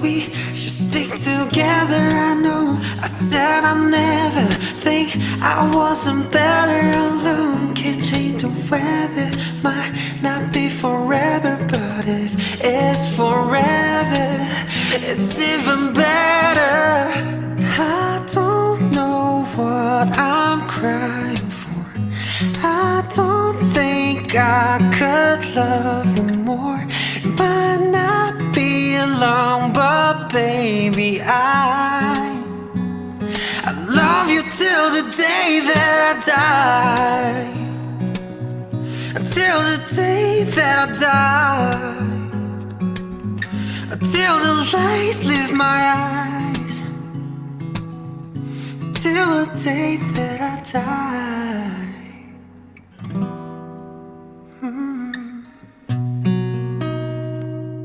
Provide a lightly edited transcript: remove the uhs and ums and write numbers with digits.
we should stick together. I know I said I never think I wasn't better alone. Can't change the weather, might not be forever, but if it's forever, it's even better. I don't know what I'm crying for. I don't think I could love you more. It might not be long, but baby, I love you till the day that I die. Until the day that I die. Until the lights leave my eyes. Till the day that I die.